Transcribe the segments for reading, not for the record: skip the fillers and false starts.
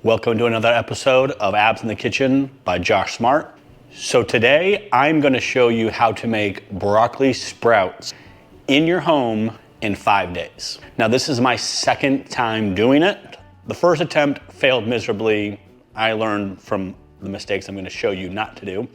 Welcome to another episode of Abs in the Kitchen by Josh Smart. So today I'm going to show you how to make broccoli sprouts in your home in 5 days. Now this is my second time doing it. The first attempt failed miserably. I learned from the mistakes I'm going to show you not to do.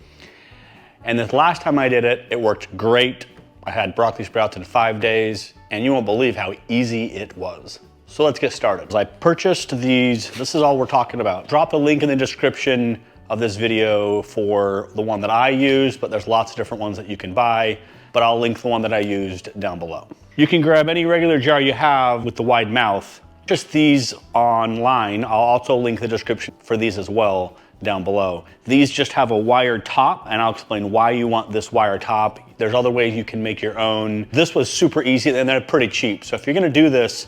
And this last time I did it, it worked great. I had broccoli sprouts in 5 days, and you won't believe how easy it was. So let's get started. I purchased these, this is all we're talking about. Drop a link in the description of this video for the one that I used, but there's lots of different ones that you can buy, but I'll link the one that I used down below. You can grab any regular jar you have with the wide mouth. Just these online. I'll also link the description for these as well down below. These just have a wired top, and I'll explain why you want this wire top. There's other ways you can make your own. This was super easy and they're pretty cheap. So if you're gonna do this,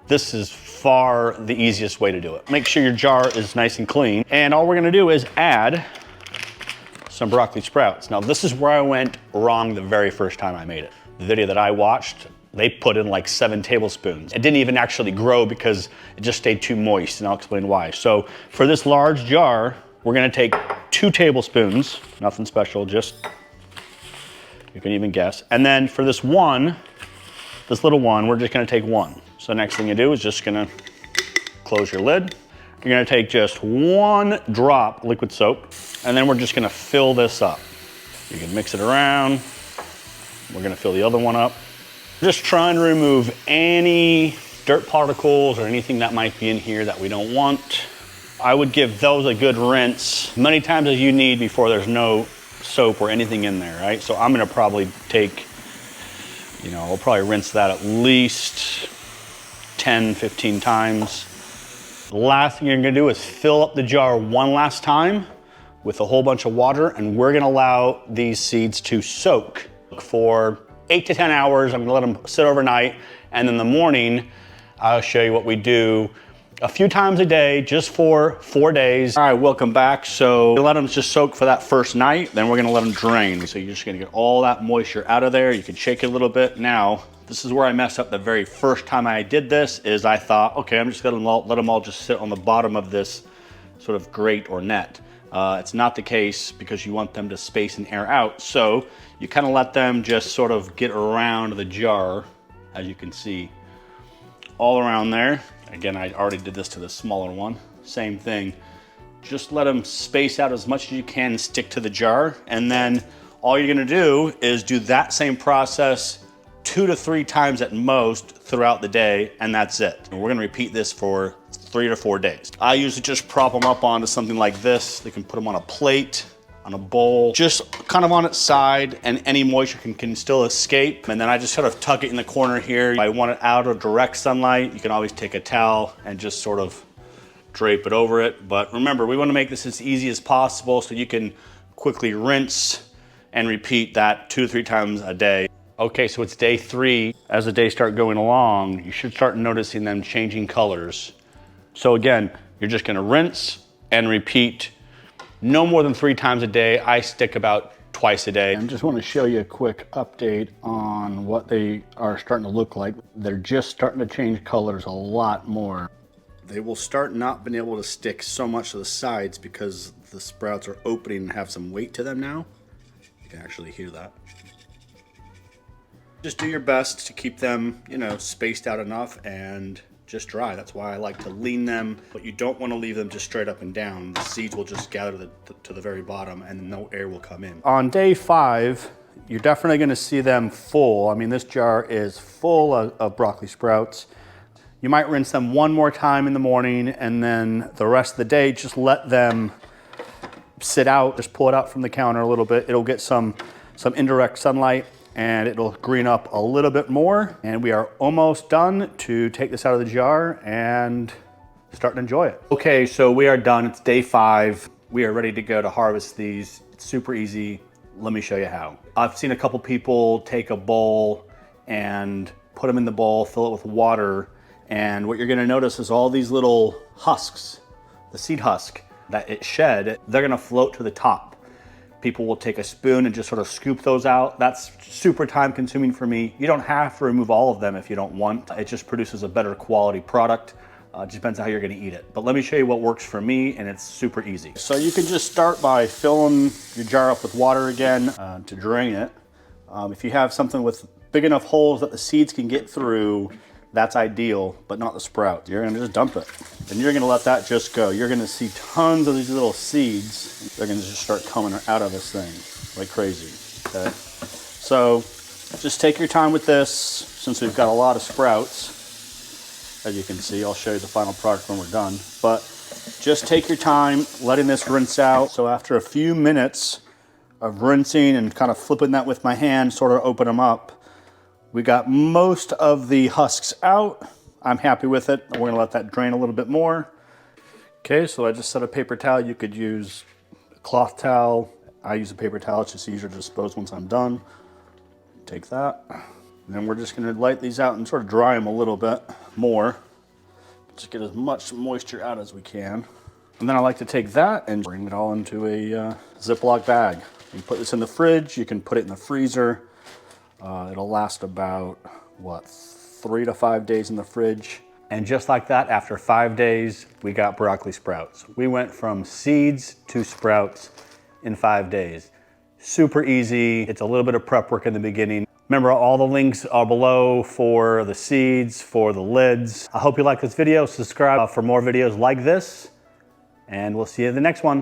this is far the easiest way to do it. Make sure your jar is nice and clean. And all we're gonna do is add some broccoli sprouts. Now this is where I went wrong the very first time I made it. The video that I watched, they put in like 7 tablespoons. It didn't even actually grow because it just stayed too moist, and I'll explain why. So for this large jar, we're gonna take 2 tablespoons, nothing special, just, you can even guess. And then for this one, this little one, we're just gonna take 1. So next thing you do is just gonna close your lid. You're gonna take just 1 drop liquid soap, and then we're just gonna fill this up. You can mix it around. We're gonna fill the other one up. Just trying to remove any dirt particles or anything that might be in here that we don't want. I would give those a good rinse many times as you need before there's no soap or anything in there, right? So I'm gonna probably take, we'll probably rinse that at least 10, 15 times. The last thing you're gonna do is fill up the jar one last time with a whole bunch of water, and we're gonna allow these seeds to soak for 8 to 10 hours. I'm gonna let them sit overnight, and in the morning, I'll show you what we do a few times a day, just for 4 days. All right, welcome back. So let them just soak for that first night, then we're gonna let them drain. So you're just gonna get all that moisture out of there. You can shake it a little bit. Now, this is where I messed up the very first time I did this, is I thought, okay, I'm just gonna let them all just sit on the bottom of this sort of grate or net. It's not the case, because you want them to space and air out. So you kind of let them just sort of get around the jar, as you can see, all around there. Again, I already did this to the smaller one. Same thing. Just let them space out as much as you can, stick to the jar, and then all you're gonna do is do that same process 2 to 3 times at most throughout the day, and that's it. And we're gonna repeat this for 3 to 4 days. I usually just prop them up onto something like this. They can put them on a plate, on a bowl, just kind of on its side, and any moisture can still escape. And then I just sort of tuck it in the corner here. If I want it out of direct sunlight, you can always take a towel and just sort of drape it over it. But remember, we wanna make this as easy as possible so you can quickly rinse and repeat that 2 to 3 times a day. Okay, so it's day 3. As the days start going along, you should start noticing them changing colors. So again, you're just gonna rinse and repeat no more than 3 times a day. I stick about twice a day. I just want to show you a quick update on what they are starting to look like. They're just starting to change colors a lot more. They will start not being able to stick so much to the sides because the sprouts are opening and have some weight to them now. You can actually hear that. Just do your best to keep them, spaced out enough and just dry. That's why I like to lean them, but you don't want to leave them just straight up and down. The seeds will just gather to the very bottom, and no air will come in. On day 5, you're definitely going to see them full. I mean, this jar is full of broccoli sprouts. You might rinse them 1 more time in the morning, and then the rest of the day, just let them sit out. Just pull it out from the counter a little bit. It'll get some indirect sunlight, and it'll green up a little bit more. And we are almost done to take this out of the jar and start to enjoy it. Okay, so we are done. It's day 5. We are ready to go to harvest these. It's super easy. Let me show you how. I've seen a couple people take a bowl and put them in the bowl, fill it with water, and what you're gonna notice is all these little husks, the seed husk that it shed, they're gonna float to the top. People will take a spoon and just sort of scoop those out. That's super time consuming for me. You don't have to remove all of them if you don't want. It just produces a better quality product. It just depends on how you're gonna eat it. But let me show you what works for me, and it's super easy. So you can just start by filling your jar up with water again to drain it. If you have something with big enough holes that the seeds can get through, that's ideal, but not the sprout. You're gonna just dump it. And you're gonna let that just go. You're gonna see tons of these little seeds. They're gonna just start coming out of this thing like crazy, okay? So just take your time with this, since we've got a lot of sprouts. As you can see, I'll show you the final product when we're done. But just take your time letting this rinse out. So after a few minutes of rinsing and kind of flipping that with my hand, sort of open them up, we got most of the husks out. I'm happy with it. We're gonna let that drain a little bit more. Okay, so I just set a paper towel. You could use a cloth towel. I use a paper towel. It's just easier to dispose once I'm done. Take that. And then we're just gonna light these out and sort of dry them a little bit more. Just get as much moisture out as we can. And then I like to take that and bring it all into a Ziploc bag. You can put this in the fridge, you can put it in the freezer. It'll last about, what, 3 to 5 days in the fridge. And just like that, after 5 days, we got broccoli sprouts. We went from seeds to sprouts in 5 days. Super easy. It's a little bit of prep work in the beginning. Remember, all the links are below for the seeds, for the lids. I hope you like this video. Subscribe for more videos like this, and we'll see you in the next one.